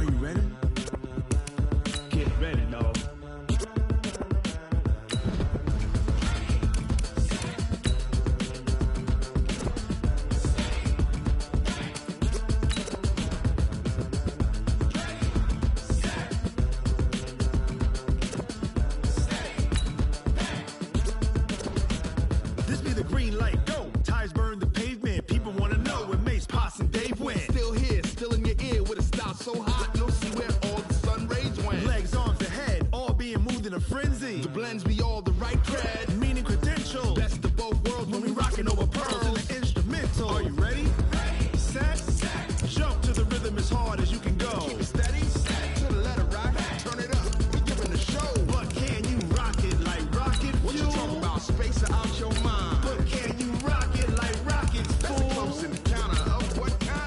Are you ready? Get ready, dog. This be the green light, go. Tires burn the pavement. People want to know where Mace, Potts, and Dave went. Still here, still in your ear with a style so hot, you'll see where all the sun rays went. Legs, arms, the head, all being moved in a frenzy. The blends be all the right cred, meaning credentials. Best of both worlds when we rockin' over pearls in the instrumental. Are you ready? Set, jump to the rhythm as hard as you can go. Keep it steady, to the letter rock, turn it up, we giving the show. But can you rock it like rocket fuel? What you talking about, space out your mind? But can you rock it like rockets, fool? That's a close encounter of what kind?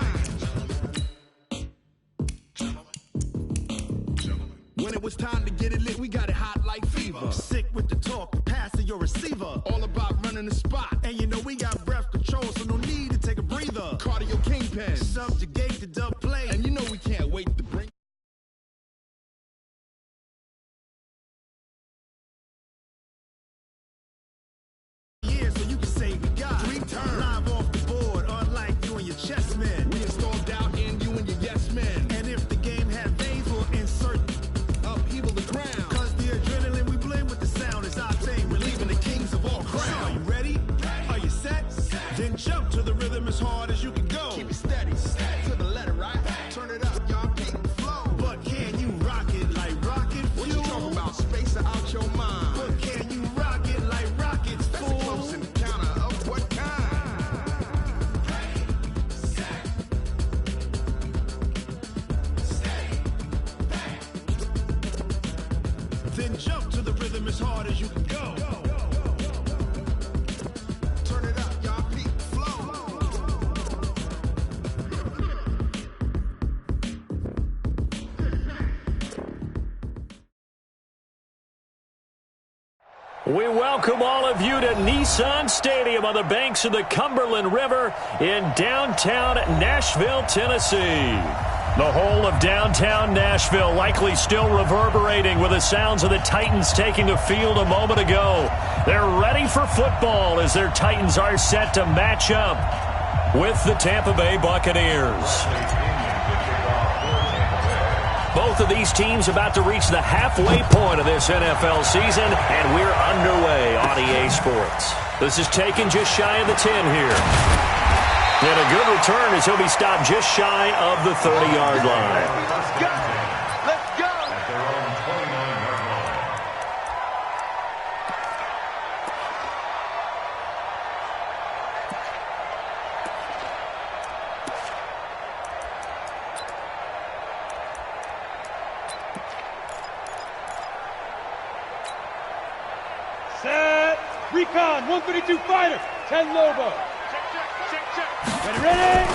When it was time to get it lit, we got it hot like fever. Sick with the talk, passing your receiver. All about running the spot. And you know we got breath control, so no need to take a breather. Cardio kingpin, subjugate the dub play. And you know we can't wait to bring so you can say we got 3 turns live off the board, unlike you and your chess men. We install doubt in you and your yes men. And if the game had veins, we'll insert upheaval the ground. Cause the adrenaline we blend with the sound is our thing, relieving the kings of all crowns. So are you ready? Are you set? Then jump to the rhythm as hard as you can go. Keep it steady, to the letter right. Turn it up, y'all keep the flow. But can you rock it like rocket fuel? What you talking about, space out your mind? But can you rock it like rockets, fool? That's a close encounter of what kind? Then jump to the rhythm as hard as you can go. Turn it up, y'all keep the flow. We welcome all of you to Nissan Stadium on the banks of the Cumberland River in downtown Nashville, Tennessee. The whole of downtown Nashville likely still reverberating with the sounds of the Titans taking the field a moment ago. They're ready for football as their Titans are set to match up with the Tampa Bay Buccaneers. Both of these teams about to reach the halfway point of this NFL season, and we're underway on EA Sports. This is taken just shy of the 10 here. And a good return as he'll be stopped just shy of the 30-yard line. Let's go! Let's go! Set. Recon, 132 fighter, 10 Lobo. Ready, ready?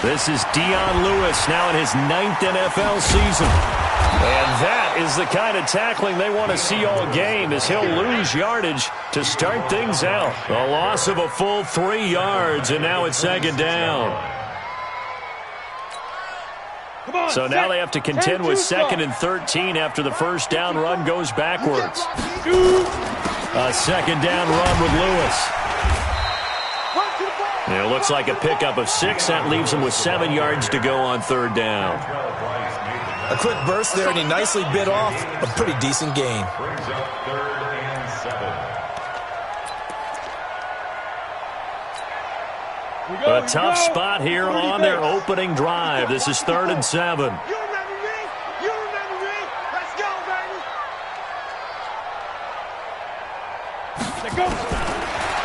This is Dion Lewis now in his 9th NFL season. And that is the kind of tackling they want to see all game as he'll lose yardage to start things out. A loss of a full 3 yards, and now it's second down. So now they have to contend with 2nd and 13 after the first down run goes backwards. A second down run with Lewis. It looks like a pickup of 6. That leaves him with 7 yards to go on 3rd down. A quick burst there, and he nicely bit off a pretty decent gain. A tough spot here on their opening drive. This is 3rd and 7. You remember me? You remember me? Let's go, baby!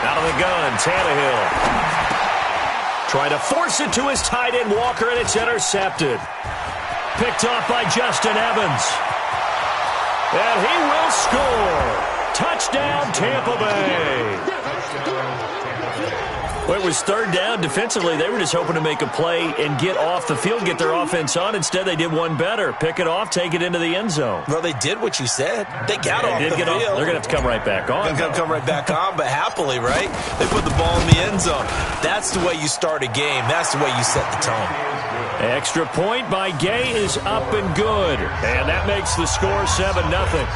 Out of the gun, Tannehill. Trying to force it to his tight end, Walker, and it's intercepted. Picked off by Justin Evans. And he will score. Touchdown, Tampa Bay. Well, it was 3rd down. Defensively, they were just hoping to make a play and get off the field, get their offense on. Instead, they did one better. Pick it off, take it into the end zone. Well, they did what you said. They got off the field. They're going to have to come right back on. They're going to come right back on, but happily, right? They put the ball in the end zone. That's the way you start a game. That's the way you set the tone. Extra point by Gay is up and good. And that makes the score 7-0.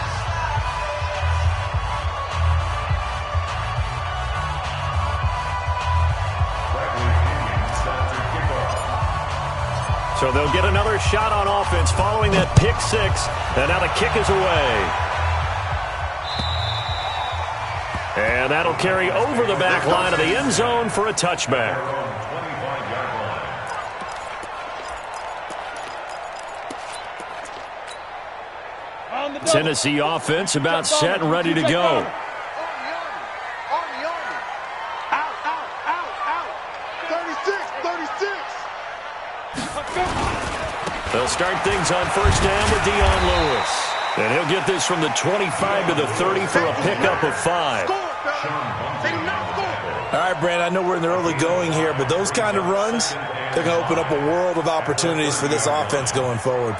So they'll get another shot on offense following that pick six. And now the kick is away. And that'll carry over the back line of the end zone for a touchback. Tennessee offense about set and ready to go. They'll start things on first down with Dion Lewis. And he'll get this from the 25 to the 30 for a pickup of 5. All right, Brand, I know we're in the early going here, but those kind of runs, they're going to open up a world of opportunities for this offense going forward.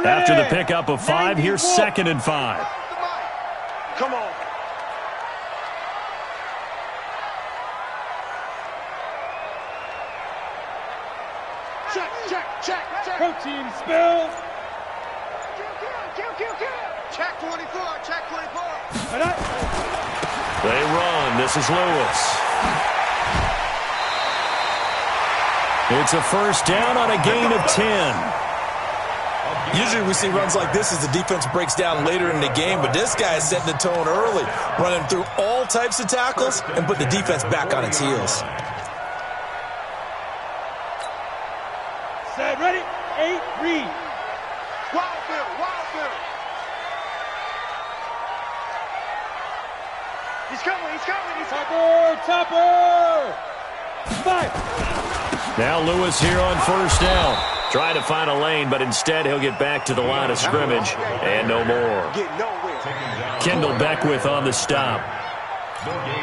After the pickup of 5, here's 2nd and 5. Come on. Check. Protein spill. Kill. Check 24. They run. This is Lewis. It's a first down on a gain of 10. Usually we see runs like this as the defense breaks down later in the game, but this guy is setting the tone early, running through all types of tackles and put the defense back on its heels. Set, ready, 8, read. Wild Bill. He's coming. Topper. 5. Now Lewis here on first down. Trying to find a lane, but instead he'll get back to the line of scrimmage and no more. Kendall Beckwith on the stop.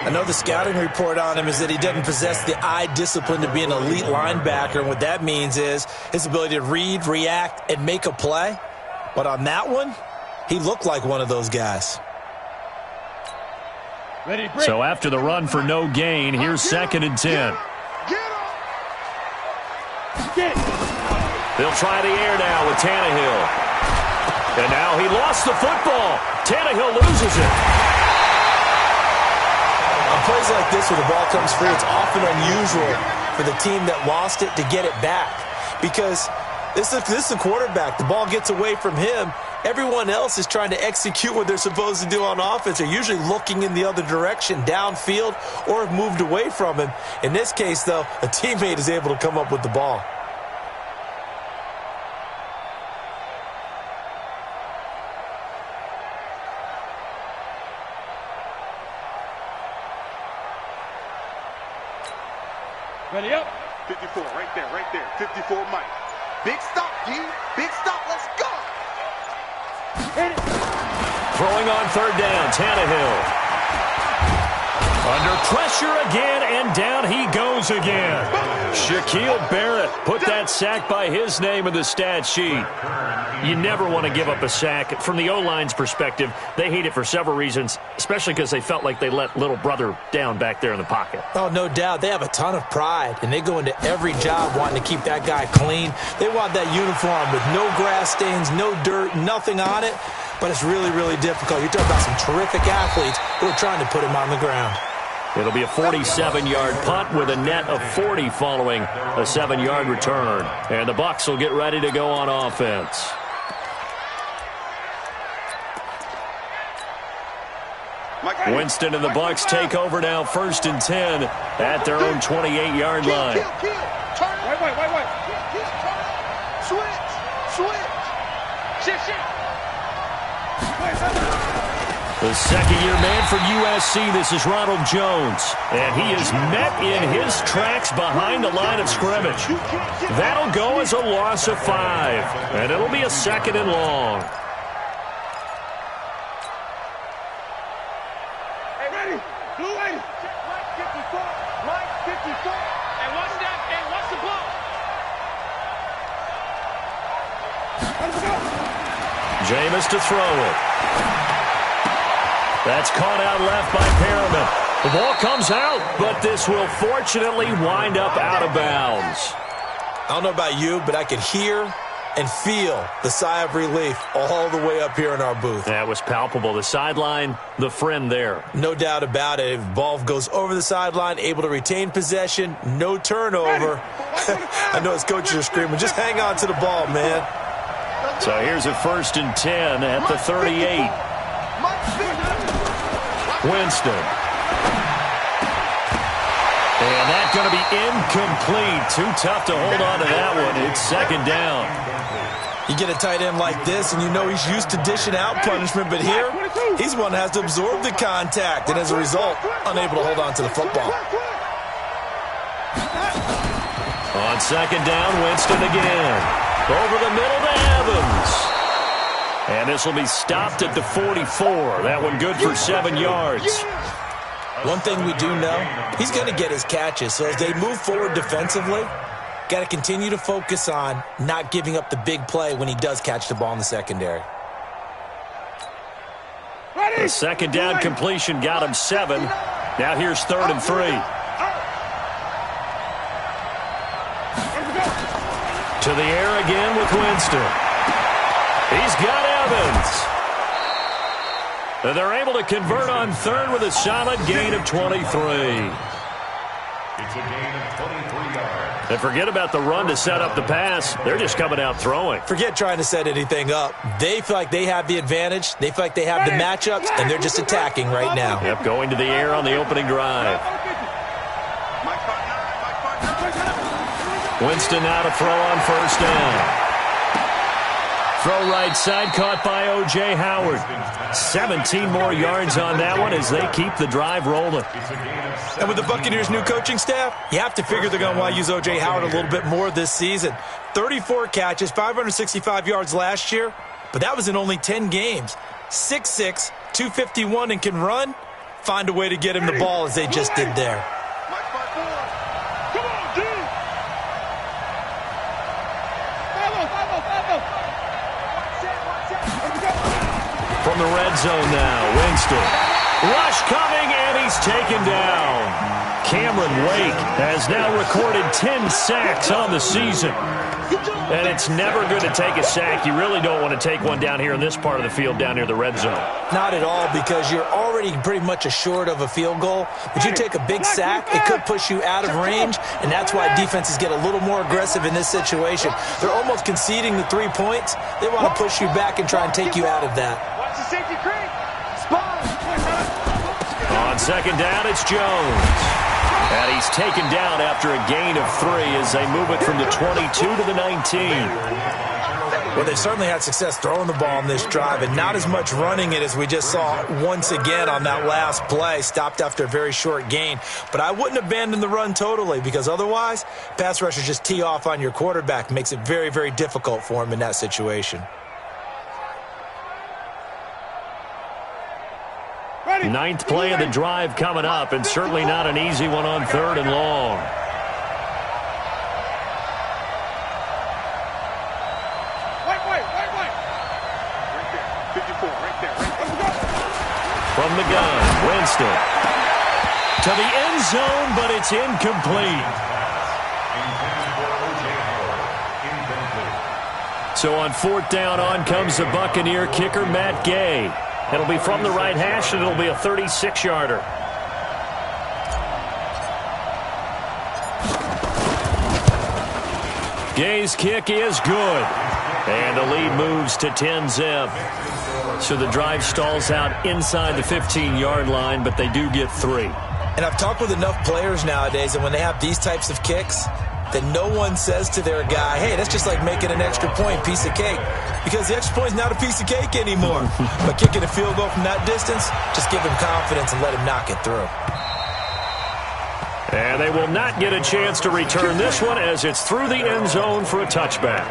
I know the scouting report on him is that he doesn't possess the eye discipline to be an elite linebacker, and what that means is his ability to read, react, and make a play. But on that one, he looked like one of those guys. So after the run for no gain, here's 2nd and 10. They'll try the air now with Tannehill. And now he lost the football. Tannehill loses it. On plays like this where the ball comes free, it's often unusual for the team that lost it to get it back. Because this is the quarterback. The ball gets away from him. Everyone else is trying to execute what they're supposed to do on offense. They're usually looking in the other direction, downfield, or have moved away from him. In this case, though, a teammate is able to come up with the ball. Ready up. 54, right there. 54, Mike. Big stop, D. Big stop. Let's go. Hit it. Throwing on third down, Tannehill. Under pressure again, and down he goes again. Shaquille Barrett put that sack by his name in the stat sheet. You never want to give up a sack. From the O-line's perspective, they hate it for several reasons, especially because they felt like they let little brother down back there in the pocket. Oh, no doubt. They have a ton of pride, and they go into every job wanting to keep that guy clean. They want that uniform with no grass stains, no dirt, nothing on it. But it's really, really difficult. You're talking about some terrific athletes who are trying to put him on the ground. It'll be a 47-yard punt with a net of 40 following a 7-yard return. And the Bucs will get ready to go on offense. Winston and the Bucs take over now, 1st and 10 at their own 28-yard line. Wait. Switch. The second-year man for USC, this is Ronald Jones. And he is met in his tracks behind the line of scrimmage. That'll go as a loss of 5. And it'll be a 2nd and long. Hey, ready. Blue lady. Mike 54. And what's that? And what's the ball? Jameis to throw it. That's caught out left by Perriman. The ball comes out, but this will fortunately wind up out of bounds. I don't know about you, but I could hear and feel the sigh of relief all the way up here in our booth. That was palpable. The sideline, the friend there. No doubt about it. If ball goes over the sideline, able to retain possession, no turnover. I know his coaches are screaming, just hang on to the ball, man. So here's a 1st and 10 at the 38. Winston. And that's going to be incomplete. Too tough to hold on to that one. It's 2nd down. You get a tight end like this, and you know he's used to dishing out punishment, but here, he's one that has to absorb the contact, and as a result, unable to hold on to the football. On 2nd down, Winston again. Over the middle to Evans. And this will be stopped at the 44. That one good for 7 yards. One thing we do know, he's going to get his catches. So as they move forward defensively, got to continue to focus on not giving up the big play when he does catch the ball in the secondary. The 2nd down completion got him 7. Now here's 3rd and 3. To the air again with Winston. He's got Evans. And they're able to convert on 3rd with a solid gain of 23. It's a gain of 23 yards. And forget about the run to set up the pass. They're just coming out throwing. Forget trying to set anything up. They feel like they have the advantage. They feel like they have the matchups, and they're just attacking right now. Yep, going to the air on the opening drive. Winston now to throw on 1st down. Throw right side, caught by O.J. Howard. 17 more yards on that one as they keep the drive rolling. And with the Buccaneers' new coaching staff, you have to figure they're going to want to use O.J. Howard a little bit more this season. 34 catches, 565 yards last year, but that was in only 10 games. 6'6", 251, and can run. Find a way to get him the ball as they just did there. From the red zone now, Winston. Rush coming, and he's taken down. Cameron Wake has now recorded 10 sacks on the season. And it's never good to take a sack. You really don't want to take one down here in this part of the field, down near the red zone. Not at all, because you're already pretty much assured of a field goal. But you take a big sack, it could push you out of range, and that's why defenses get a little more aggressive in this situation. They're almost conceding the 3 points. They want to push you back and try and take you out of that. Watch the safety creep. Spot. On 2nd down, it's Jones. And he's taken down after a gain of 3 as they move it from the 22 to the 19. Well, they've certainly had success throwing the ball on this drive, and not as much running it as we just saw once again on that last play. Stopped after a very short gain. But I wouldn't abandon the run totally, because otherwise, pass rushers just tee off on your quarterback. Makes it very, very difficult for him in that situation. Ninth play of the drive coming up, and certainly not an easy one on 3rd and long. Wait. Right there. 54, right there. From the gun, Winston. To the end zone, but it's incomplete. So on 4th down, on comes the Buccaneer kicker, Matt Gay. It'll be from the right hash, and it'll be a 36-yarder. Gay's kick is good. And the lead moves to 10-zip. So the drive stalls out inside the 15-yard line, but they do get 3. And I've talked with enough players nowadays, and when they have these types of kicks, that no one says to their guy, hey, that's just like making an extra point, piece of cake. Because the extra point is not a piece of cake anymore. But kicking a field goal from that distance, just give him confidence and let him knock it through. And they will not get a chance to return this one as it's through the end zone for a touchback.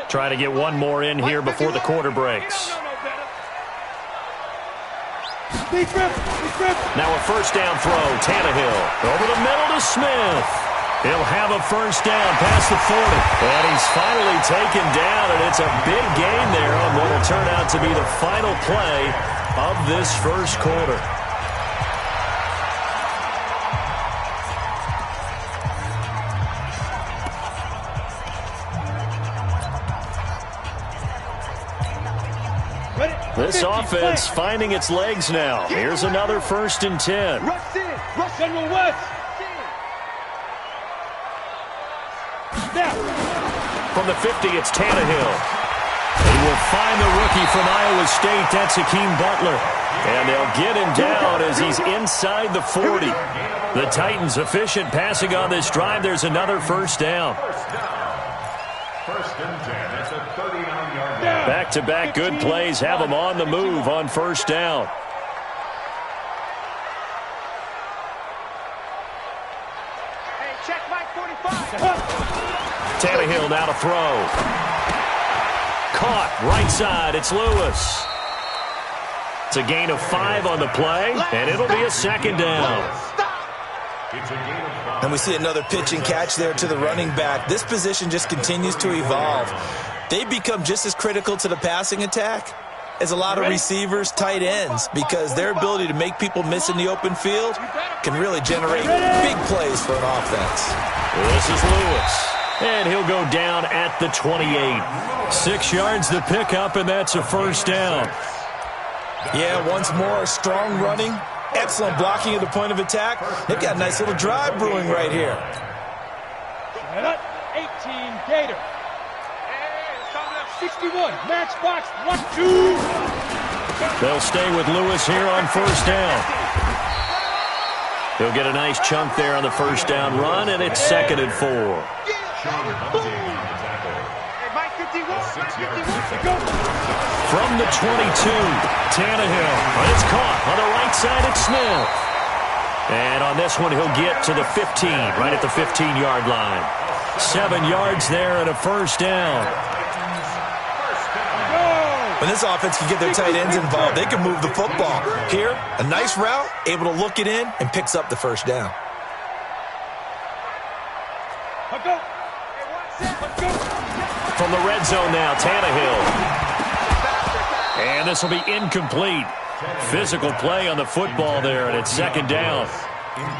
Try to get one more in here before the quarter breaks. Now a first down throw. Tannehill over the middle to Smith. He'll have a first down past the 40. And he's finally taken down, and it's a big gain there on what will turn out to be the final play of this first quarter. This offense finding its legs now. Here's another 1st and 10. Rush in. Rush General West. From the 50, it's Tannehill. They will find the rookie from Iowa State. That's Hakeem Butler. And they'll get him down as he's inside the 40. The Titans efficient passing on this drive. There's another first down. First and 10. That's a 39-yard line. Back-to-back good plays have them on the move on first down. Hey, check Mike 45. Tannehill now to throw. Caught right side. It's Lewis. It's a gain of 5 on the play, and it'll be a second down. It's a gain of 5. And we see another pitch and catch there to the running back. This position just continues to evolve. They become just as critical to the passing attack as a lot of receivers, tight ends, because their ability to make people miss in the open field can really generate big plays for an offense. This is Lewis. And he'll go down at the 28. 6 yards the pickup, and that's a first down. Yeah, once more, strong running, excellent blocking at the point of attack. They've got a nice little drive brewing right here. 18 Gator. 61 matchbox 1-2. They'll stay with Lewis here on first down. He'll get a nice chunk there on the first down run, and it's 2nd and 4. From the 22, Tannehill. But it's caught on the right side. It's Smith. And on this one, he'll get to the 15, right at the 15-yard line. 7 yards there and a first down. When this offense can get their tight ends involved, they can move the football. Here, a nice route, able to look it in, and picks up the first down. From the red zone now, Tannehill. And this will be incomplete. Physical play on the football there, and it's 2nd down.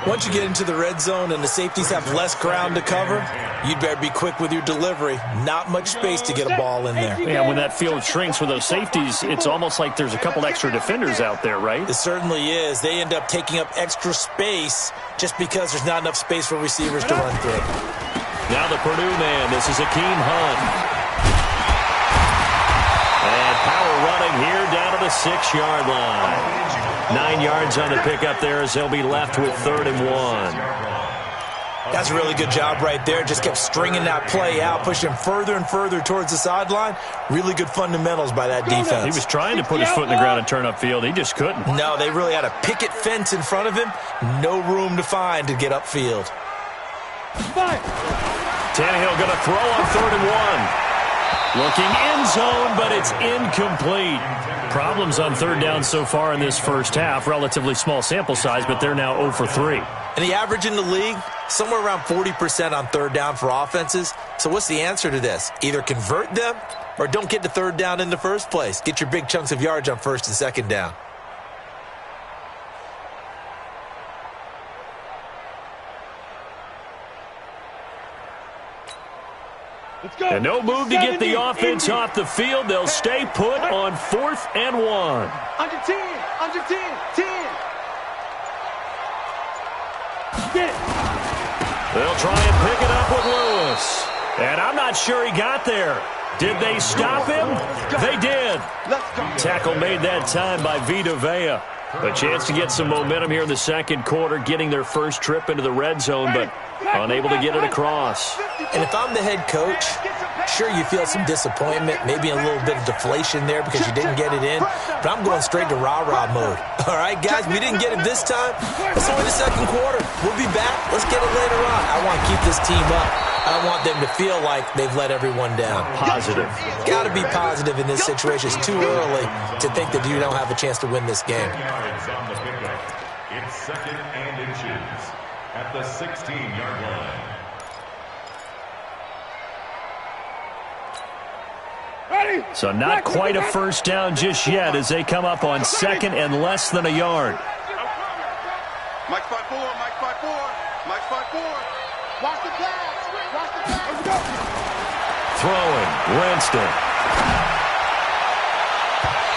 Once you get into the red zone and the safeties have less ground to cover, you'd better be quick with your delivery. Not much space to get a ball in there. Yeah, when that field shrinks with those safeties, it's almost like there's a couple extra defenders out there, right? It certainly is. They end up taking up extra space just because there's not enough space for receivers to run through. Now the Purdue man, this is Hakeem Hunt. And power running here down to the 6-yard line. 9 yards on the pickup there as they'll be left with 3rd and 1. That's a really good job right there. Just kept stringing that play out, pushing further and further towards the sideline. Really good fundamentals by that defense. He was trying to put his foot in the ground and turn upfield. He just couldn't. No, they really had a picket fence in front of him. No room to find to get upfield. Tannehill going to throw on 3rd and 1. Looking end zone, but it's incomplete. Problems on 3rd down so far in this first half. Relatively small sample size, but they're now 0 for 3. And the average in the league, somewhere around 40% on 3rd down for offenses. So what's the answer to this? Either convert them or don't get to 3rd down in the first place. Get your big chunks of yards on 1st and 2nd down. And no move to get the offense off the field. They'll stay put on 4th and 1. Under 10, under 10, 10. Get it. They'll try and pick it up with Lewis. And I'm not sure he got there. Did they stop him? They did. Tackle made that time by Vita Vea. A chance to get some momentum here in the 2nd quarter, getting their first trip into the red zone, but unable to get it across. And if I'm the head coach, Sure, you feel some disappointment, maybe a little bit of deflation there because you didn't get it in, but I'm going straight to rah-rah mode. All right, guys, we didn't get it this time. It's only the second quarter. We'll be back. Let's get it later on. I want to keep this team up. I don't want them to feel like they've let everyone down. Positive. Got to be positive in this situation. It's too early to think that you don't have a chance to win this game. It's 2nd and inches at the 16-yard line. So not quite a first down just yet as they come up on 2nd and less than a yard. Mike 5-4, Mike 5-4, Mike 5-4. Watch the pass. Watch the pass. Let's go. Throwing, Winston.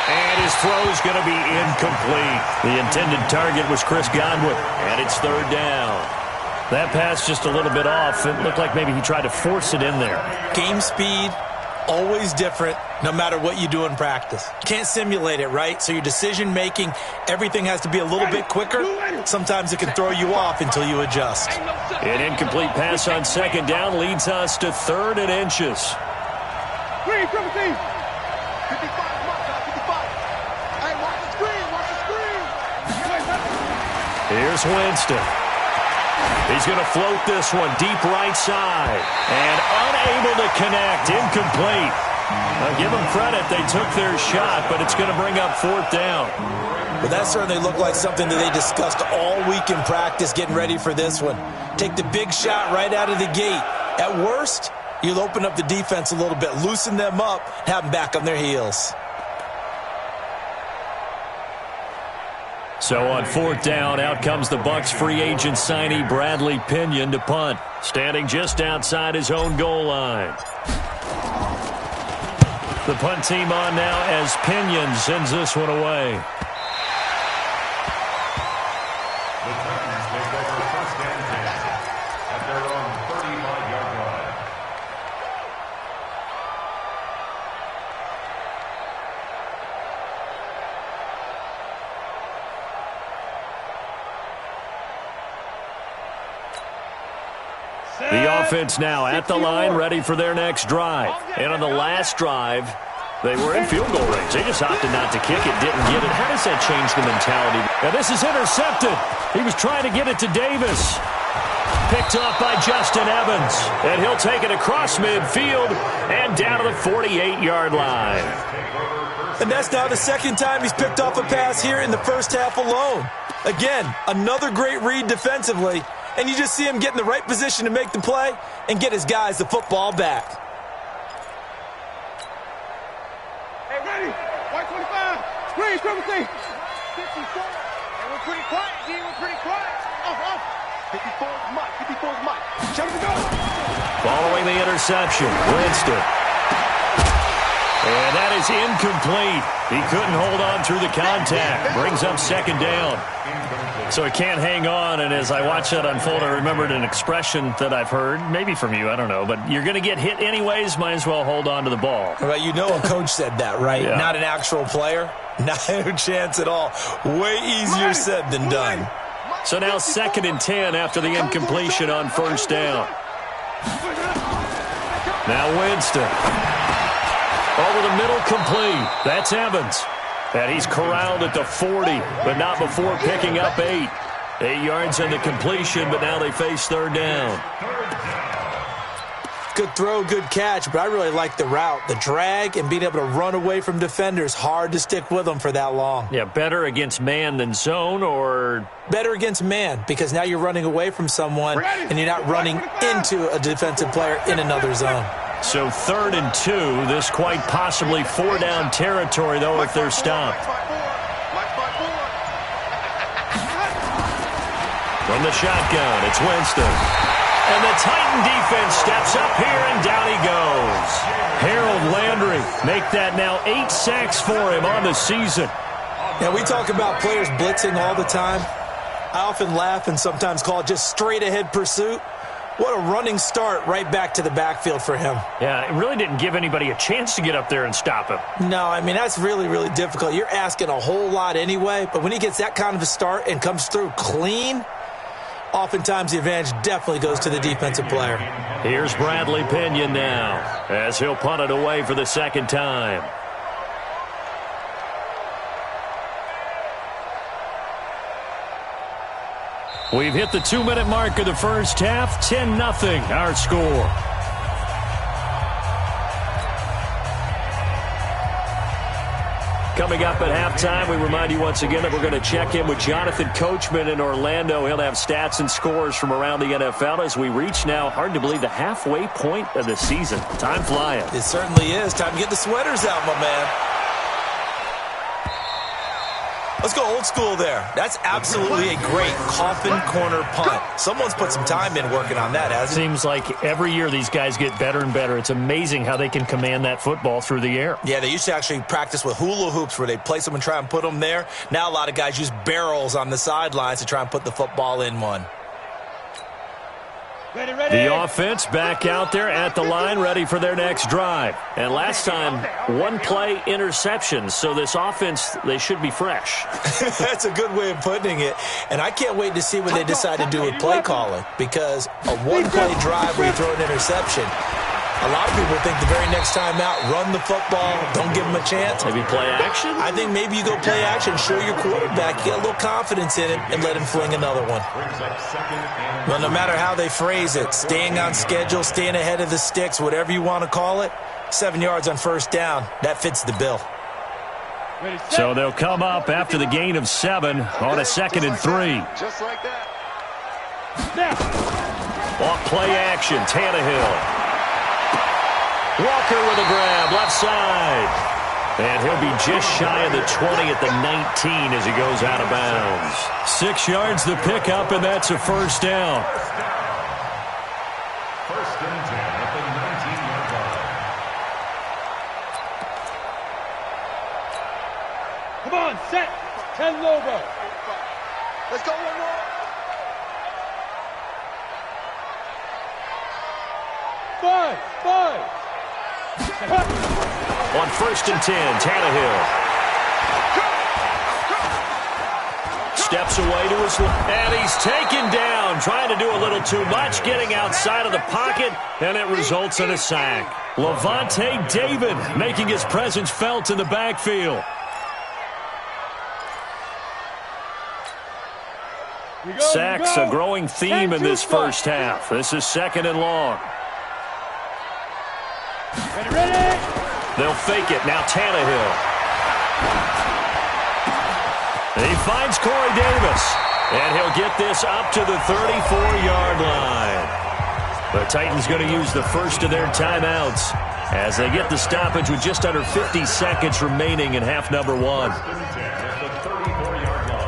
And his throw is going to be incomplete. The intended target was Chris Godwin, and it's 3rd down. That pass just a little bit off. It looked like maybe he tried to force it in there. Game speed, always different, no matter what you do in practice. You can't simulate it, right? So your decision-making, everything has to be a little bit quicker. Sometimes it can throw you off until you adjust. An incomplete pass on 2nd down leads us to 3rd and inches. 55, Mike, 55. Hey, watch the screen, watch the screen. Here's Winston. He's going to float this one deep right side. And unable to connect. Incomplete. Now give them credit. They took their shot, but it's going to bring up 4th down. Well, that certainly looked like something that they discussed all week in practice getting ready for this one. Take the big shot right out of the gate. At worst, you'll open up the defense a little bit, loosen them up, have them back on their heels. So on 4th down, out comes the Bucs free agent signee Bradley Pinion to punt, standing just outside his own goal line. The punt team on now as Pinion sends this one away. The Titans take over 1st and 10 at their own 35-yard line. The offense now at the line, ready for their next drive. And on the last drive, they were in field goal range. They just opted not to kick it, didn't get it. How does that change the mentality? Now this is intercepted. He was trying to get it to Davis. Picked off by Justin Evans. And he'll take it across midfield and down to the 48-yard line. And that's now the 2nd time he's picked off a pass here in the first half alone. Again, another great read defensively. And you just see him get in the right position to make the play and get his guys the football back. Hey, ready? White 25. Screen, 17. 54. And we're pretty quiet, G. We're pretty quiet. Off. 54's Mike. 54's Mike. Show him to go. Following the interception, Winston. And that is incomplete. He couldn't hold on through the contact. Brings up 2nd down. So he can't hang on, and as I watch that unfold, I remembered an expression that I've heard, maybe from you, I don't know, but you're going to get hit anyways, might as well hold on to the ball. Well, you know a coach said that, right? Yeah. Not an actual player. Not a chance at all. Way easier said than done. So now 2nd and 10 after the incompletion on 1st down. Now Winston. Over the middle, complete. That's Evans. And he's corralled at the 40, but not before picking up 8. 8 yards on the completion, but now they face 3rd down. Good throw, good catch, but I really like the route. The drag and being able to run away from defenders, hard to stick with them for that long. Yeah, better against man than zone, or? Better against man, because now you're running away from someone and you're not running into a defensive player in another zone. So 3rd and 2, this quite possibly 4-down territory, though, if they're stopped. From the shotgun, it's Winston. And the Titan defense steps up here, and down he goes. Harold Landry make that now 8 sacks for him on the season. Now, we talk about players blitzing all the time. I often laugh and sometimes call it just straight-ahead pursuit. What a running start right back to the backfield for him. Yeah, it really didn't give anybody a chance to get up there and stop him. No, I mean, that's really, really difficult. You're asking a whole lot anyway, but when he gets that kind of a start and comes through clean, oftentimes the advantage definitely goes to the defensive player. Here's Bradley Pinion now as he'll punt it away for the second time. We've hit the 2-minute mark of the first half. 10-0 our score. Coming up at halftime, we remind you once again that we're going to check in with Jonathan Coachman in Orlando. He'll have stats and scores from around the NFL as we reach now, hard to believe, the halfway point of the season. Time flying. It certainly is. Time to get the sweaters out, my man. Let's go old school there. That's absolutely a great coffin corner punt. Someone's put some time in working on that, hasn't it? Seems like every year these guys get better and better. It's amazing how they can command that football through the air. Yeah, they used to actually practice with hula hoops where they place them and try and put them there. Now a lot of guys use barrels on the sidelines to try and put the football in one. Ready, ready. The offense back out there at the line, ready for their next drive. And last time, one-play interception. So this offense, they should be fresh. That's a good way of putting it. And I can't wait to see what they decide to do with play calling, because a one-play drive where you throw an interception, a lot of people think the very next time out, run the football, don't give them a chance. Maybe play action? I think maybe you go play action, show your quarterback, get a little confidence in it, and let him fling another one. Well, no matter how they phrase it, staying on schedule, staying ahead of the sticks, whatever you want to call it, 7 yards on first down, that fits the bill. So they'll come up after the gain of 7 on a 2nd and 3. Just like that. Off play action, Tannehill. Walker with a grab, left side. And he'll be just shy of the 20 at the 19 as he goes out of bounds. 6 yards the pickup, and that's a first down. First and 10 at the 19-yard line. Come on, set. 10 Lobo. Let's go one more. Five. On first and 10, Tannehill. Steps away to his left, and he's taken down, trying to do a little too much, getting outside of the pocket, and it results in a sack. Levante David making his presence felt in the backfield. Sacks a growing theme in this first half. This is 2nd and long. Ready. They'll fake it. Now Tannehill. He finds Corey Davis. And he'll get this up to the 34-yard line. The Titans going to use the first of their timeouts as they get the stoppage with just under 50 seconds remaining in half number 1. First and 10 at the 34-yard line.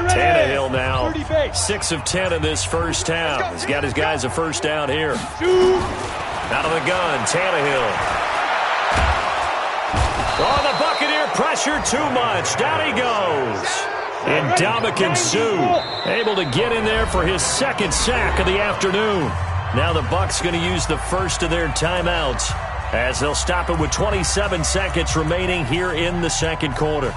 Tannehill now 6 of 10 in this first half. He's got his guys a first down here. Out of the gun, Tannehill. Oh, the Buccaneer pressure too much. Down he goes. And Ndamukong Suh able to get in there for his 2nd sack of the afternoon. Now the Bucs going to use the first of their timeouts as they'll stop it with 27 seconds remaining here in the second quarter.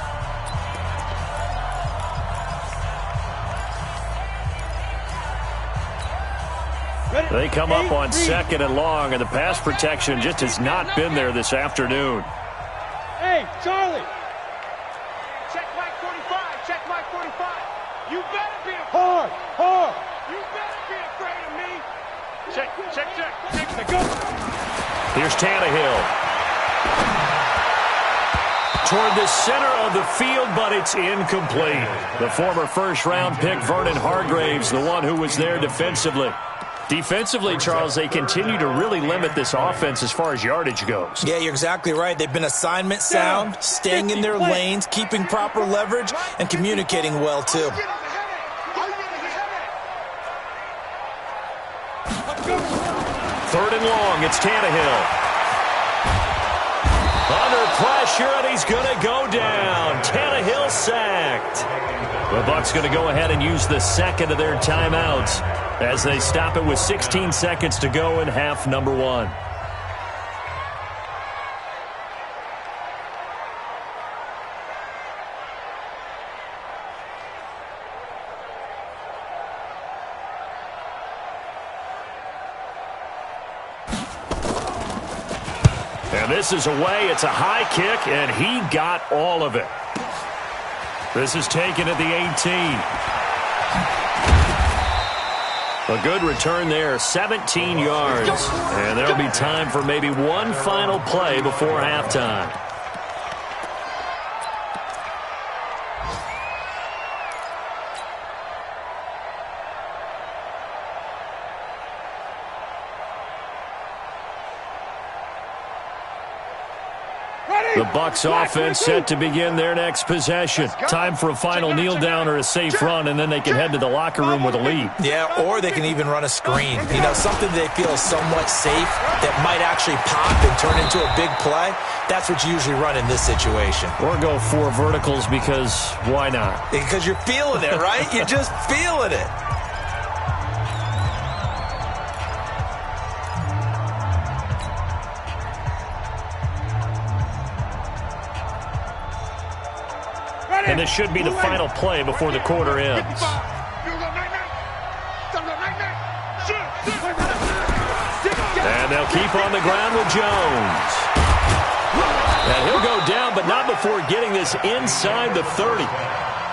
They come up on 2nd and long, and the pass protection just has not been there this afternoon. Hey, Charlie. Check Mike 45. Check Mike 45. You better be Hard. You better be afraid of me. Check. Go. Here's Tannehill. Toward the center of the field, but it's incomplete. The former first-round pick, Vernon Hargreaves, the one who was there defensively. Defensively, Charles, they continue to really limit this offense as far as yardage goes. Yeah, you're exactly right. They've been assignment sound, staying in their lanes, keeping proper leverage, and communicating well, too. 3rd and long, it's Tannehill. Under pressure, and he's going to go down. Tannehill sacked. The Bucs going to go ahead and use the second of their timeouts as they stop it with 16 seconds to go in half number one. And this is away. It's a high kick, and he got all of it. This is taken at the 18. A good return there, 17 yards. And there'll be time for maybe one final play before halftime. The Bucs offense set to begin their next possession. Time for a final kneel down or a safe run, and then they can head to the locker room with a lead. Yeah, or they can even run a screen. You know, something they feel is somewhat safe that might actually pop and turn into a big play. That's what you usually run in this situation. Or go 4 verticals because why not? Because you're feeling it, right? You're just feeling it. And this should be the final play before the quarter ends. And they'll keep on the ground with Jones. And he'll go down, but not before getting this inside the 30.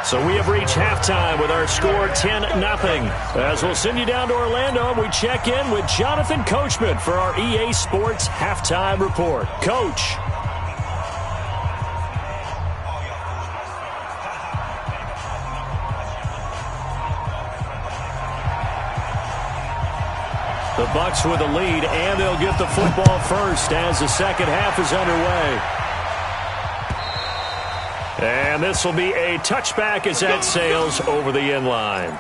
So we have reached halftime with our score 10-0. As we'll send you down to Orlando, and we check in with Jonathan Coachman for our EA Sports Halftime Report. Coach. The Bucs with a lead, and they'll get the football first as the second half is underway. And this will be a touchback as that sails over the end line.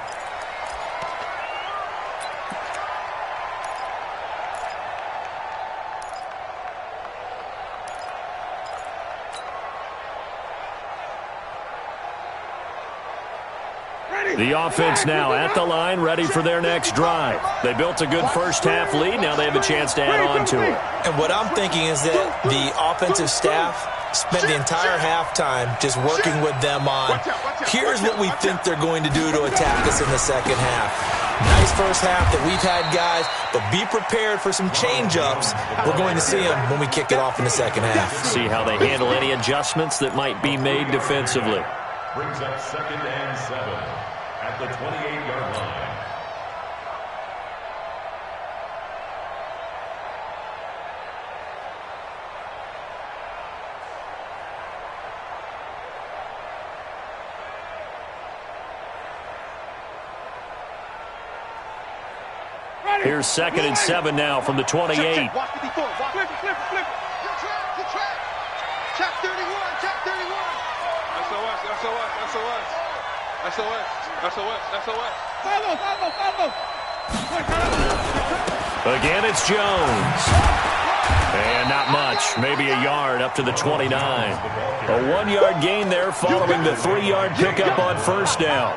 The offense now at the line, ready for their next drive. They built a good first-half lead. Now they have a chance to add on to it. And what I'm thinking is that the offensive staff spent the entire halftime just working with them on, here's what we think they're going to do to attack us in the second half. Nice first half that we've had, guys, but be prepared for some change-ups. We're going to see them when we kick it off in the second half. See how they handle any adjustments that might be made defensively. Brings up 2nd and 7. At the 28-yard line. Here's 2nd and 7 now from the 28. Watch the default. Flip. Good track. Check 31. SOS. Follow. Again, it's Jones. And not much. Maybe a yard up to the 29. A 1-yard gain there following the 3-yard pickup on first down.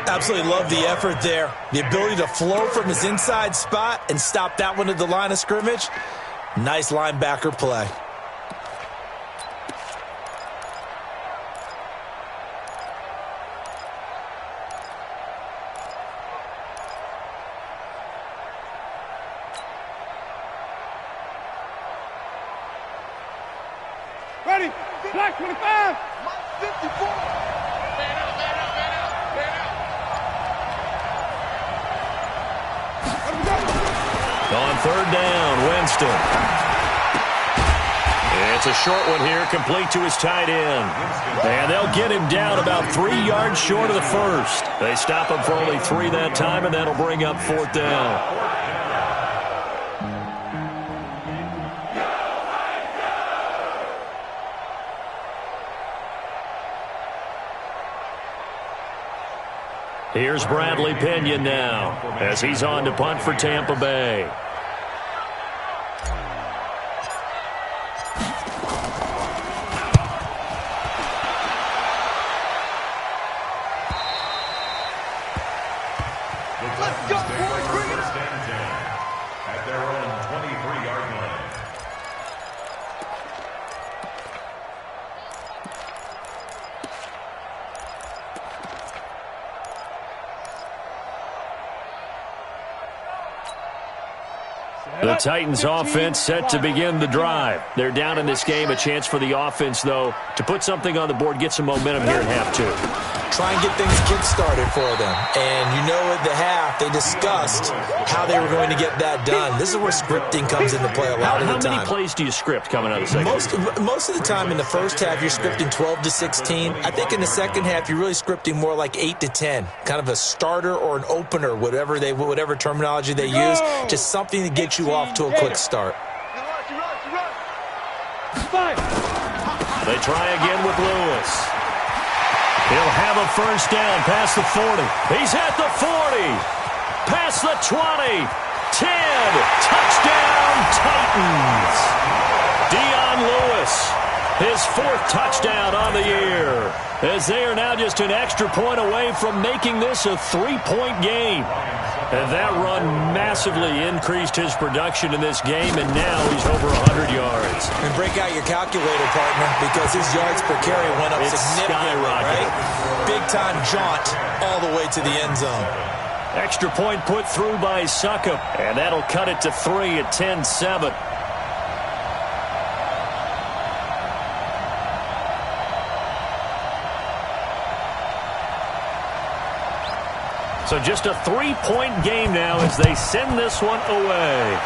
Absolutely love the effort there. The ability to flow from his inside spot and stop that one at the line of scrimmage. Nice linebacker play. Ready. Black 25. 54. Man out. On 3rd down, Winston. It's a short one here, complete to his tight end. And they'll get him down about 3 yards short of the first. They stop him for only 3 that time, and that'll bring up 4th down. Here's Bradley Pinion now as he's on to punt for Tampa Bay. The Titans offense set to begin the drive. They're down in this game. A chance for the offense, though, to put something on the board, get some momentum here at half two. Try and get things kick-started for them. And you know at the half, they discussed how they were going to get that done. This is where scripting comes into play a lot of the time. How many plays do you script coming out of the second? Most of the time in the first half, you're scripting 12 to 16. I think in the second half, you're really scripting more like 8 to 10. Kind of a starter or an opener, whatever terminology they use. Just something to get you off to a quick start. They try again with Lewis. He'll have a first down past the 40. He's at the 40. Past the 20. 10. Touchdown, Titans. Dion Lewis, his 4th touchdown on the year, as they are now just an extra point away from making this a 3-point game. And that run massively increased his production in this game, and now he's over 100 yards. And break out your calculator, partner, because his yards per carry went up significantly, right? Big-time jaunt all the way to the end zone. Extra point put through by Succop, and that'll cut it to 3 at 10-7. So just a 3-point game now as they send this one away.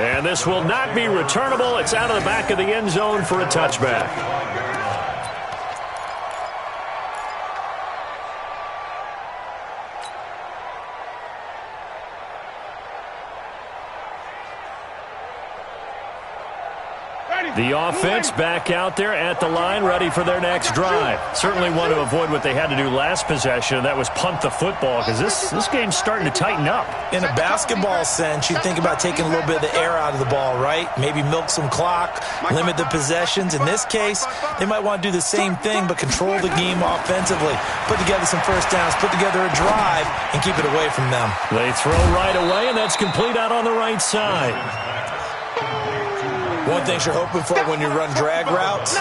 And this will not be returnable. It's out of the back of the end zone for a touchback. The offense back out there at the line, ready for their next drive. Certainly want to avoid what they had to do last possession, and that was punt the football, because this game's starting to tighten up. In a basketball sense, you think about taking a little bit of the air out of the ball, right? Maybe milk some clock, limit the possessions. In this case, they might want to do the same thing, but control the game offensively. Put together some first downs, put together a drive, and keep it away from them. They throw right away, and that's complete out on the right side. One thing you're hoping for when you run drag routes,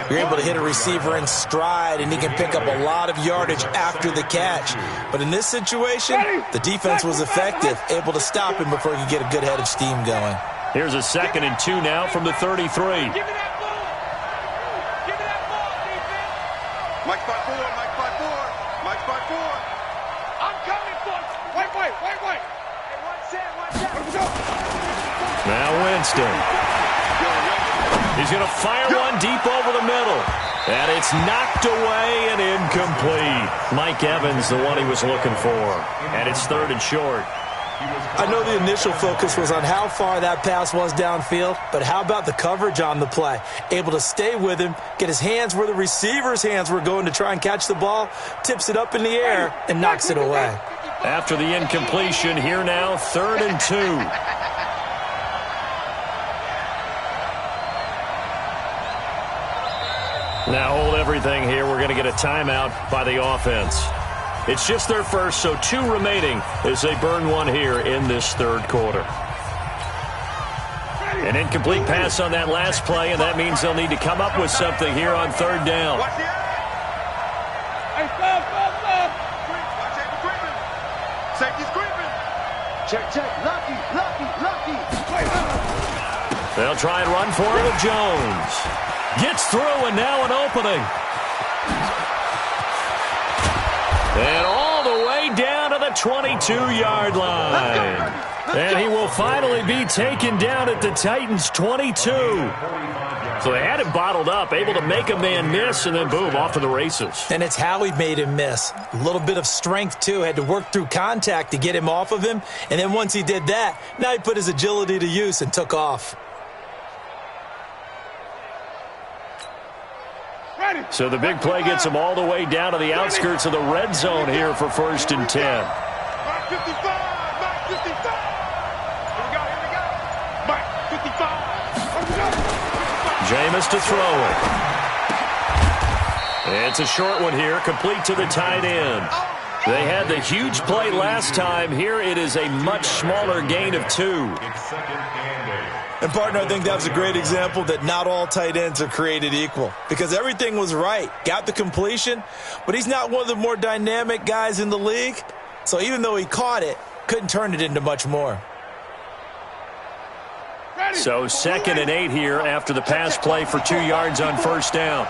you're able to hit a receiver in stride, and he can pick up a lot of yardage after the catch. But in this situation, the defense was effective, able to stop him before he could get a good head of steam going. Here's a 2nd and 2 now from the 33. Give me that ball. Give me that ball, defense. Mike spot 4, Mike spot 4, Mike spot 4. I'm coming for it. Wait. Hey, one set. Now Winston. He's going to fire one deep over the middle. And it's knocked away and incomplete. Mike Evans, the one he was looking for. And it's 3rd and short. I know the initial focus was on how far that pass was downfield, but how about the coverage on the play? Able to stay with him, get his hands where the receiver's hands were going to try and catch the ball, tips it up in the air, and knocks it away. After the incompletion, here now, 3rd and 2. Now hold everything here. We're going to get a timeout by the offense. It's just their first, so 2 remaining as they burn one here in this 3rd quarter. An incomplete pass on that last play, and that means they'll need to come up with something here on 3rd down. Hey, stop. Safety's creeping. Check. Lucky. They'll try and run for it with Jones. Gets through, and now an opening. And all the way down to the 22-yard line. And he will finally be taken down at the Titans' 22. So they had him bottled up, able to make a man miss, and then boom, off to the races. And it's how he made him miss. A little bit of strength, too. Had to work through contact to get him off of him. And then once he did that, now he put his agility to use and took off. So the big play gets him all the way down to the outskirts of the red zone here for 1st and 10. Mike 55. Here we go. Mike 55. Jameis to throw it. It's a short one here, complete to the tight end. They had the huge play last time. Here it is a much smaller gain of 2. And, partner, I think that was a great example that not all tight ends are created equal, because everything was right. Got the completion, but he's not one of the more dynamic guys in the league. So even though he caught it, Couldn't turn it into much more. So 2nd and 8 here after the pass play for 2 yards on first down.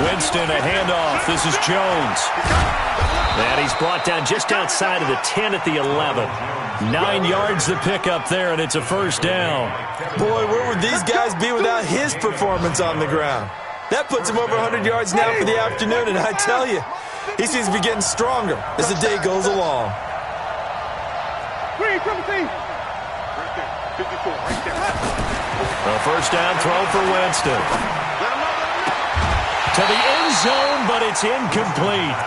Winston, a handoff. This is Jones. And he's brought down just outside of the 10 at the 11. 9 yards the pickup there, and it's a first down. Boy, where would these guys be without his performance on the ground? That puts him over 100 yards now for the afternoon, and I tell you, he seems to be getting stronger as the day goes along. A first down throw for Winston. To the end zone, but it's incomplete.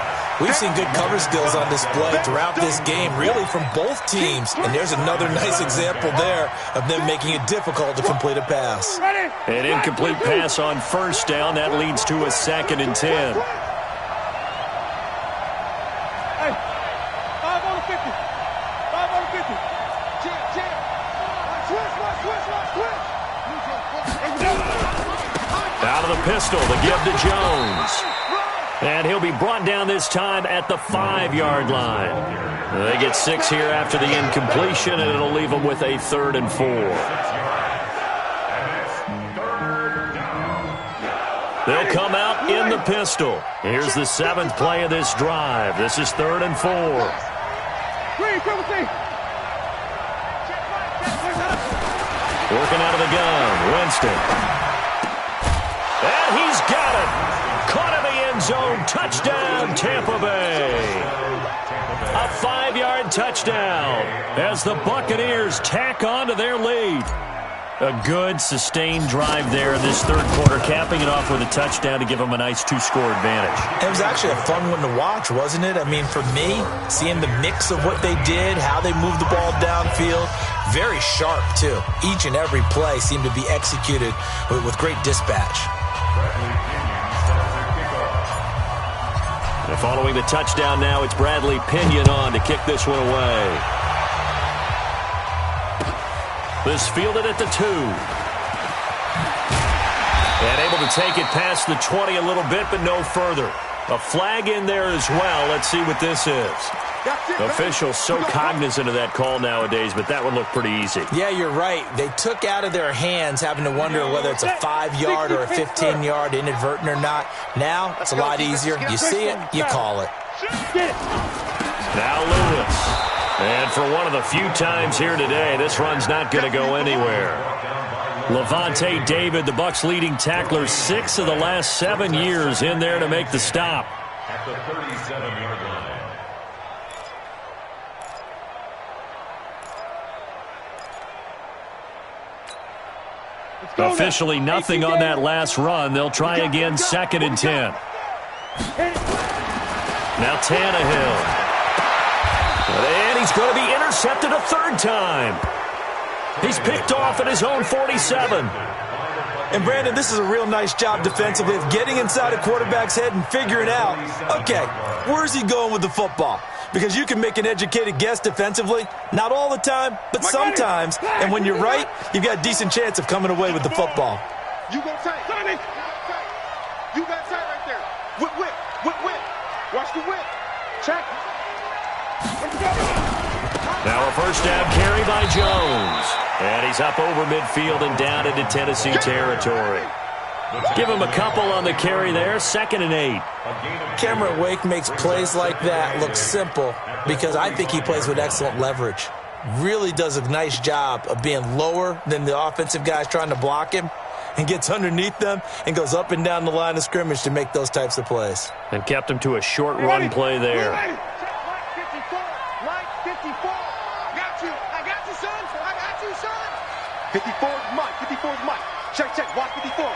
We've seen good cover skills on display throughout this game, really from both teams. And there's another nice example there of them making it difficult to complete a pass. An incomplete pass on first down. That leads to a 2nd and 10. Hey, 5 on the 50. 5 on the 50. Jam. Switch. Out of the pistol, the give to Jones. And he'll be brought down this time at the 5-yard line. They get 6 here after the incompletion, and it'll leave them with a 3rd and 4. They'll come out in the pistol. Here's the 7th play of this drive. This is 3rd and 4. Working out of the gun, Winston. And he's got it. Caught in the end zone. Touchdown, Tampa Bay. A 5-yard touchdown as the Buccaneers tack on to their lead. A good, sustained drive there in this 3rd quarter, capping it off with a touchdown to give them a nice 2-score advantage. It was actually a fun one to watch, wasn't it? I mean, for me, seeing the mix of what they did, how they moved the ball downfield, very sharp, too. Each and every play seemed to be executed with great dispatch. And following the touchdown now, it's Bradley Pinion on to kick this one away. This fielded at the 2. And able to take it past the 20 a little bit, but no further. A flag in there as well. Let's see what this is. Officials so cognizant of that call nowadays, but that one looked pretty easy. Yeah, you're right. They took out of their hands having to wonder whether it's a 5-yard or a 15-yard inadvertent or not. Now, it's a lot easier. You see it, you call it. Now Lewis. And for one of the few times here today, this run's not going to go anywhere. Levante David, the Bucs' leading tackler, 6 of the last 7 years in there to make the stop. At the 37-yard line. Officially nothing on that last run. They'll try again, 2nd and 10. Now Tannehill. And he's going to be intercepted a 3rd time. He's picked off at his own 47. And, Brandon, this is a real nice job defensively of getting inside a quarterback's head and figuring out, okay, where's he going with the football? Because you can make an educated guess defensively. Not all the time, but sometimes. And when you're right, you've got a decent chance of coming away with the football. You go tight. You got tight right there. Whip. Watch the whip. Check. Now a first down carry by Jones. And he's up over midfield and down into Tennessee territory. Give him a couple on the carry there, 2nd and 8. Cameron Wake makes plays like that look simple because I think he plays with excellent leverage. Really does a nice job of being lower than the offensive guys trying to block him and gets underneath them and goes up and down the line of scrimmage to make those types of plays. And kept him to a short run play there. Line 54. I got you, son. 54 is Mike. Check. Watch 54.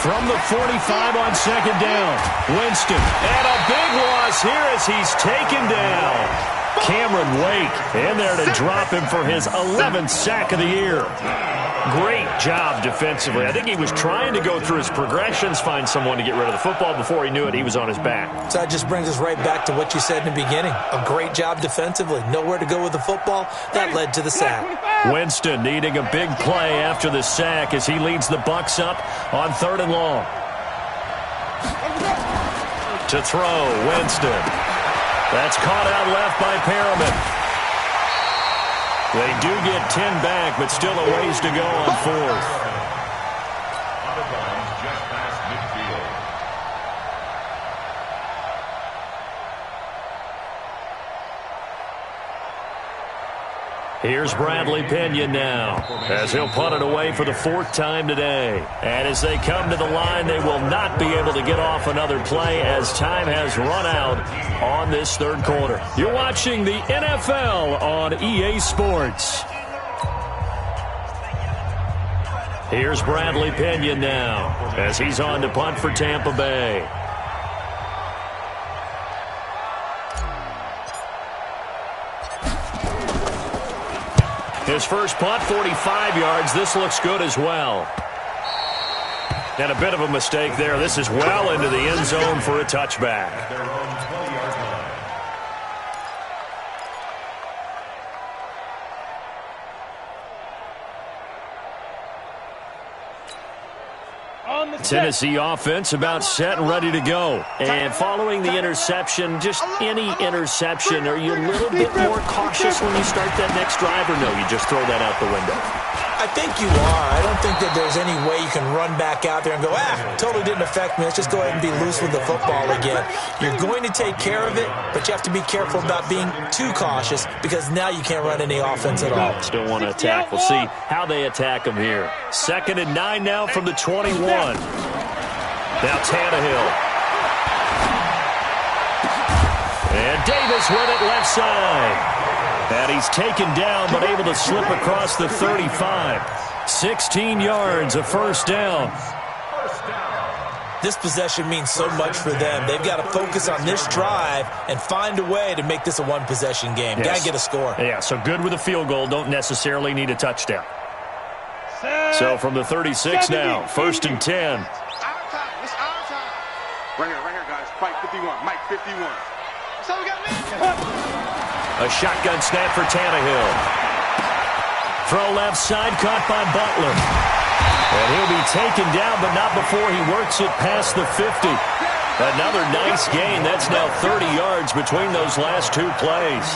From the 45 on 2nd down. Winston. And a big loss here as he's taken down. Cameron Wake in there to drop him for his 11th sack of the year. Great job defensively. I think he was trying to go through his progressions, find someone to get rid of the football. Before he knew it, he was on his back. So that just brings us right back to what you said in the beginning. A great job defensively. Nowhere to go with the football. That led to the sack. Winston needing a big play after the sack as he leads the Bucs up on 3rd and long. To throw, Winston. That's caught out left by Perriman. They do get 10 back, but still a ways to go on fourth. Out of bounds just past midfield. Here's Bradley Pinion now, as he'll punt it away for the 4th time today. And as they come to the line, they will not be able to get off another play as time has run out on this 3rd quarter. You're watching the NFL on EA Sports. Here's Bradley Pinion now, as he's on to punt for Tampa Bay. His first punt, 45 yards. This looks good as well. And a bit of a mistake there. This is well into the end zone for a touchback. At their own 20-yard line. Tennessee offense about set and ready to go. And following the interception, just any interception, are you a little bit more cautious when you start that next drive, or no, you just throw that out the window? I think you are. I don't think that there's any way you can run back out there and go, totally didn't affect me. Let's just go ahead and be loose with the football again. You're going to take care of it, but you have to be careful about being too cautious because now you can't run any offense at all. Still want to attack. We'll see how they attack them here. 2nd and 9 now from the 21. Now Tannehill. And Davis with it left side. And he's taken down, but able to slip across the 35. 16 yards, a first down. This possession means so much for them. They've got to focus on this drive and find a way to make this a one-possession game. Yes. Got to get a score. Yeah, so good with a field goal. Don't necessarily need a touchdown. So from the 36 now, 1st and 10. It's our time. It's our time. Right here, guys. Fight 51. Mike 51. So we got me. A shotgun snap for Tannehill. Throw left side, caught by Butler. And he'll be taken down, but not before he works it past the 50. Another nice gain. That's now 30 yards between those last 2 plays.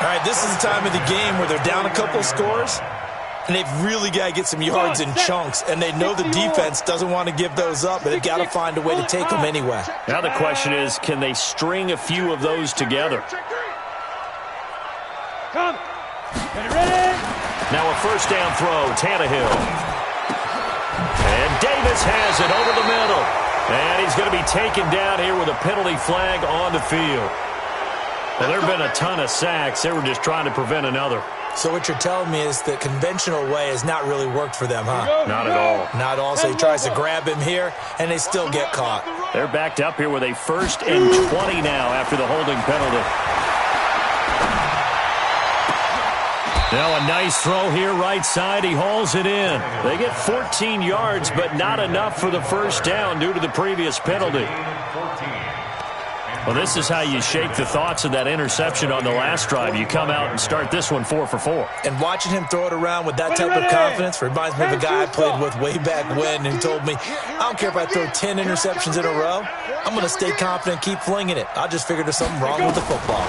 All right, this is the time of the game where they're down a couple scores, and they've really got to get some yards in chunks, and they know the defense doesn't want to give those up, but they've got to find a way to take them anyway. Now the question is, can they string a few of those together? Come. Ready? Now a first down throw, Tannehill. And Davis has it over the middle. And he's going to be taken down here with a penalty flag on the field. Well, there have been a ton of sacks. They were just trying to prevent another. So what you're telling me is the conventional way has not really worked for them, huh? Not at all. Not at all. So he tries to grab him here, and they still get caught. They're backed up here with a 1st and 20 now after the holding penalty. Now a nice throw here right side. He hauls it in. They get 14 yards, but not enough for the first down due to the previous penalty. Well, this is how you shake the thoughts of that interception on the last drive. You come out and start this one 4 for 4. And watching him throw it around with that type of confidence reminds me of a guy I played with way back when who told me, I don't care if I throw 10 interceptions in a row. I'm going to stay confident and keep flinging it. I just figured there's something wrong with the football.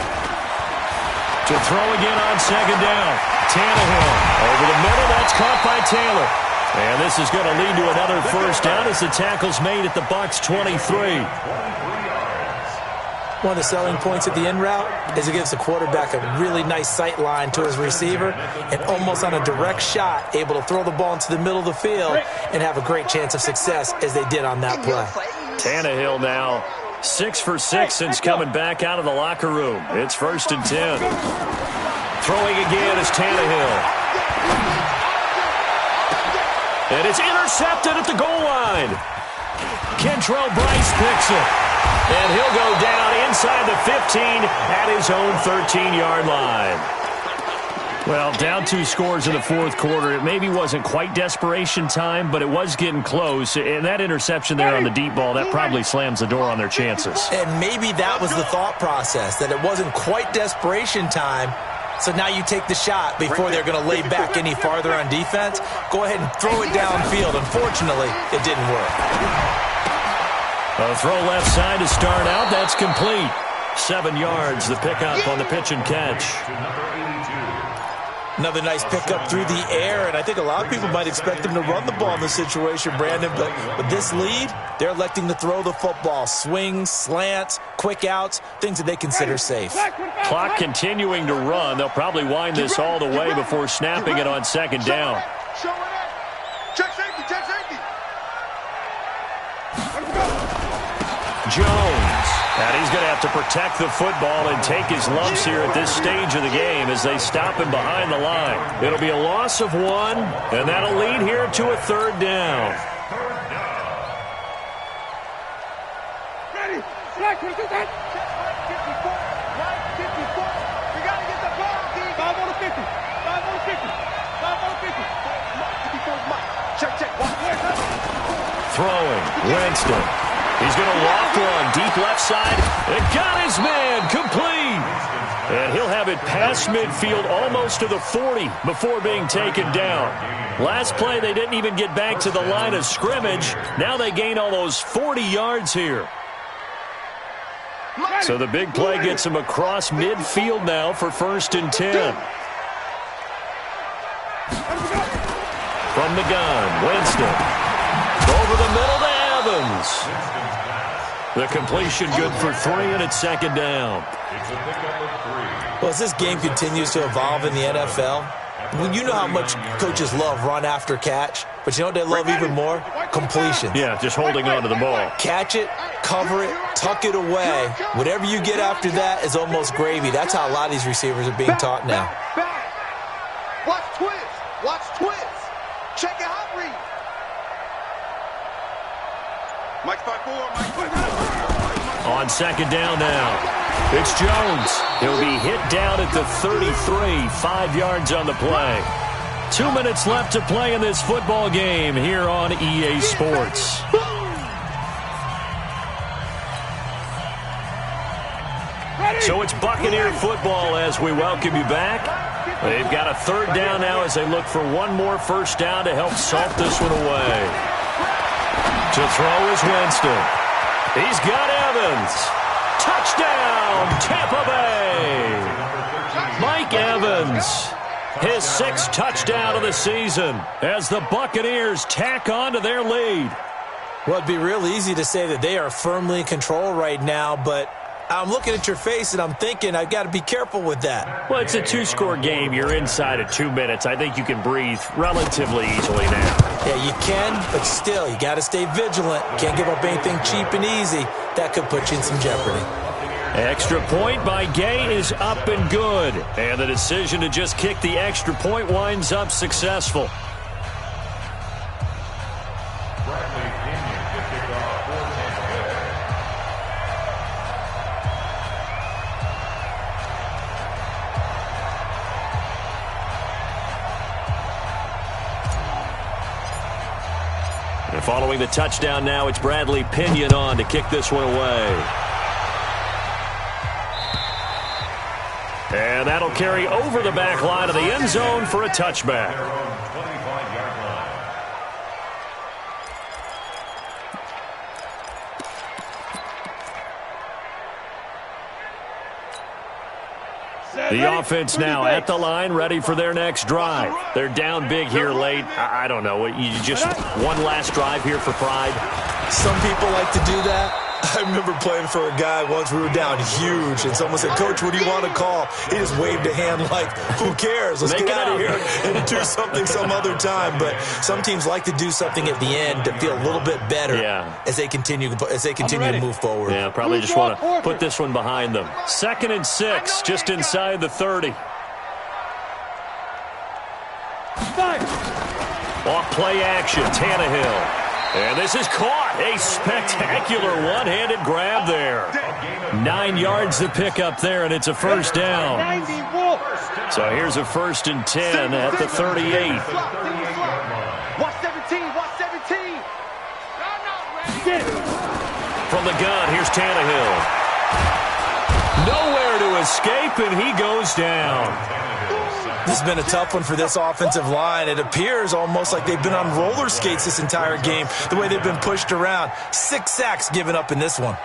To throw again on 2nd down. Tannehill over the middle. That's caught by Taylor. And this is going to lead to another first down as the tackle's made at the Bucs 23. One of the selling points of the in route is it gives the quarterback a really nice sight line to his receiver and almost on a direct shot able to throw the ball into the middle of the field and have a great chance of success as they did on that play. Tannehill now 6 for 6 since coming back out of the locker room. It's 1st and 10. Throwing again is Tannehill. And it's intercepted at the goal line. Kentrell Brice picks it. And he'll go down inside the 15 at his own 13-yard line. Well, down 2 scores in the 4th quarter. It maybe wasn't quite desperation time, but it was getting close. And that interception there on the deep ball, that probably slams the door on their chances. And maybe that was the thought process, that it wasn't quite desperation time. So now you take the shot before they're going to lay back any farther on defense. Go ahead and throw it downfield. Unfortunately, it didn't work. A throw left side to start out. That's complete. 7 yards, the pickup on the pitch and catch. Another nice pickup through the air, and I think a lot of people might expect them to run the ball in this situation, Brandon, but with this lead, they're electing to throw the football. Swings, slants, quick outs, things that they consider safe. Clock continuing to run. They'll probably wind this all the way before snapping it on second down. Check safety, check safety. Jones. And he's going to have to protect the football and take his lumps here at this stage of the game as they stop him behind the line. It'll be a loss of 1, and that'll lead here to a 3rd down. Ready. Slack. Right 54. Right 54. We got to get the ball, D. 5 on the 50. 5 on the 50. 5 on the 50. 54 Mike. Check. Throwing. Winston. He's going to loft one deep left side. It got his man complete. And he'll have it past midfield almost to the 40 before being taken down. Last play, they didn't even get back to the line of scrimmage. Now they gain all those 40 yards here. So the big play gets him across midfield now for 1st and 10. From the gun, Winston. Over the middle to Evans. The completion good for 3, and it's 2nd down. Well, as this game continues to evolve in the NFL, you know how much coaches love run after catch, but you know what they love even more? Completion. Yeah, just holding on to the ball. Catch it, cover it, tuck it away. Whatever you get after that is almost gravy. That's how a lot of these receivers are being taught now. Watch twist. Watch twist. Check it out, read. Mike 5-4, Mike 5-4. On 2nd down now, it's Jones. He'll be hit down at the 33, 5 yards on the play. 2 minutes left to play in this football game here on EA Sports. So it's Buccaneer football as we welcome you back. They've got a 3rd down now as they look for one more 1st down to help salt this one away. To throw is Winston. He's got Evans. Touchdown, Tampa Bay. Mike Evans, his 6th touchdown of the season as the Buccaneers tack on to their lead. Well, it'd be real easy to say that they are firmly in control right now, but I'm looking at your face and I'm thinking I've got to be careful with that. Well, it's a 2-score game. You're inside of 2 minutes. I think you can breathe relatively easily now. Yeah, you can, but still, you got to stay vigilant. Can't give up anything cheap and easy. That could put you in some jeopardy. Extra point by Gay is up and good. And the decision to just kick the extra point winds up successful. And following the touchdown now, it's Bradley Pinion on to kick this one away. And that'll carry over the back line of the end zone for a touchback. The offense now at the line, ready for their next drive. They're down big here late. I don't know. You just one last drive here for pride? Some people like to do that. I remember playing for a guy once. We were down huge, and someone said, "Coach, what do you want to call?" He just waved a hand like, "Who cares? Let's get out of here and do something some other time." But some teams like to do something at the end to feel a little bit better as they continue to move forward. Yeah, probably just want to put this one behind them. 2nd and 6, just inside the 30. Off play action, Tannehill. And this is caught. A spectacular one-handed grab there. 9 yards to pick up there, and it's a 1st down. So here's a 1st and 10 at the 38. Watch 17, watch 17. From the gun, here's Tannehill. Nowhere to escape, and he goes down. This has been a tough one for this offensive line. It appears almost like they've been on roller skates this entire game, the way they've been pushed around. 6 sacks given up in this one.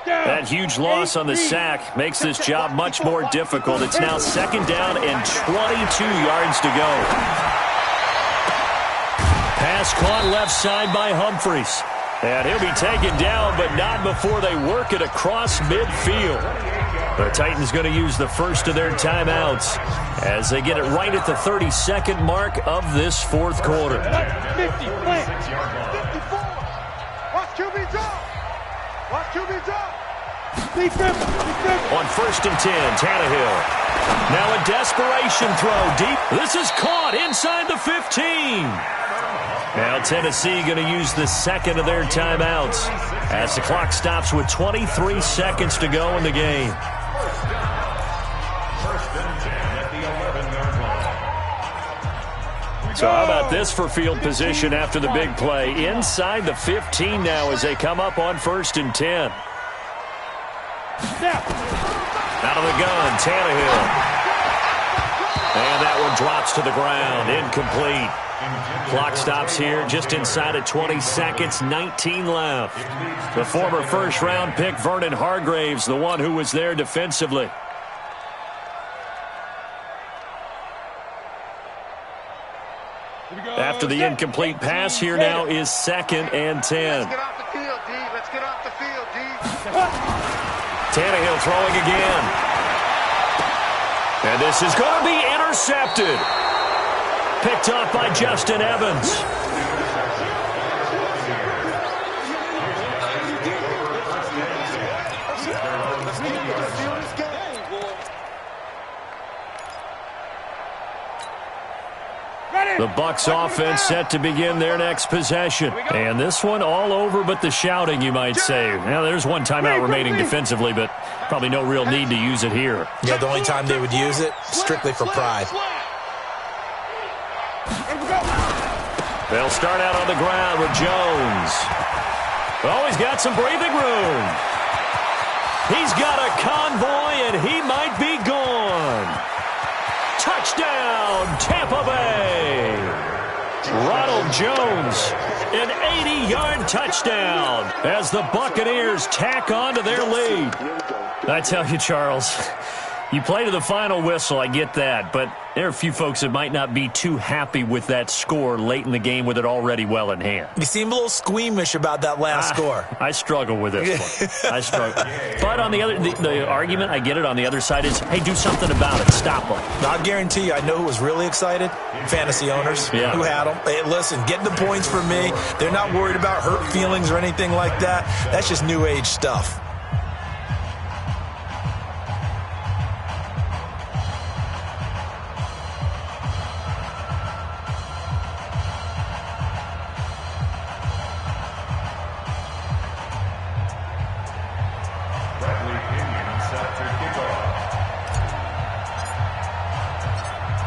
That huge loss on the sack makes this job much more difficult. It's now 2nd down and 22 yards to go. Pass caught left side by Humphries. And he'll be taken down, but not before they work it across midfield. The Titans going to use the first of their timeouts as they get it right at the 32nd mark of this 4th quarter. 50, 54. Watch QB drop. Watch QB drop. On 1st and 10, Tannehill. Now a desperation throw deep. This is caught inside the 15. Now Tennessee going to use the 2nd of their timeouts as the clock stops with 23 seconds to go in the game. 1st and 10 at the 11-yard line. So how about this for field position after the big play? Inside the 15 now as they come up on 1st and 10. Out of the gun, Tannehill. And that one drops to the ground, incomplete. Clock stops here just inside of 20 seconds, 19 left. The former first-round pick, Vernon Hargreaves, the one who was there defensively. After the incomplete pass, here now is 2nd and 10. Let's get off the field, D. Let's get off the field, D. Tannehill throwing again. And this is going to be intercepted. Picked off by Justin Evans. The Bucs offense set to begin their next possession. And this one all over but the shouting, you might say. Now, there's one timeout remaining defensively, but probably no real need to use it here. Yeah, the only time they would use it, strictly for pride. They'll start out on the ground with Jones. Oh, he's got some breathing room. He's got a convoy, and he might be gone. Touchdown, Tampa Bay. Ronald Jones, an 80-yard touchdown as the Buccaneers tack on to their lead. I tell you, Charles, you play to the final whistle, I get that, but there are a few folks that might not be too happy with that score late in the game with it already well in hand. You seem a little squeamish about that last score. I struggle with this one. I struggle. But on the argument, I get it, on the other side is, hey, do something about it. Stop them. I'll guarantee you, I know who was really excited. Fantasy owners who had them. Hey, listen, get the points for me. They're not worried about hurt feelings or anything like that. That's just new age stuff.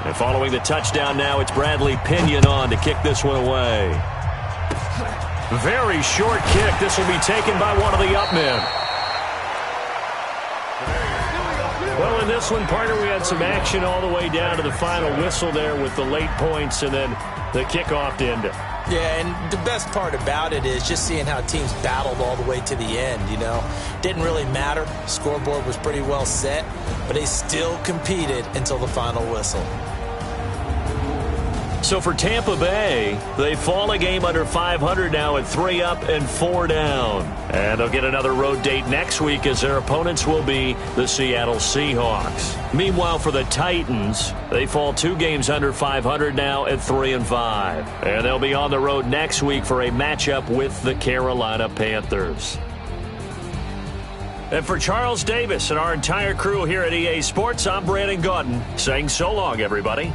And following the touchdown now, it's Bradley Pinion on to kick this one away. Very short kick. This will be taken by one of the up men. Well, in this one, partner, we had some action all the way down to the final whistle there with the late points and then the kickoff to end it. Yeah, and the best part about it is just seeing how teams battled all the way to the end, you know. Didn't really matter. Scoreboard was pretty well set, but they still competed until the final whistle. So for Tampa Bay, they fall a game under 500 now at 3 up and 4 down. And they'll get another road date next week as their opponents will be the Seattle Seahawks. Meanwhile, for the Titans, they fall 2 games under 500 now at 3 and 5. And they'll be on the road next week for a matchup with the Carolina Panthers. And for Charles Davis and our entire crew here at EA Sports, I'm Brandon Gaudin saying so long, everybody.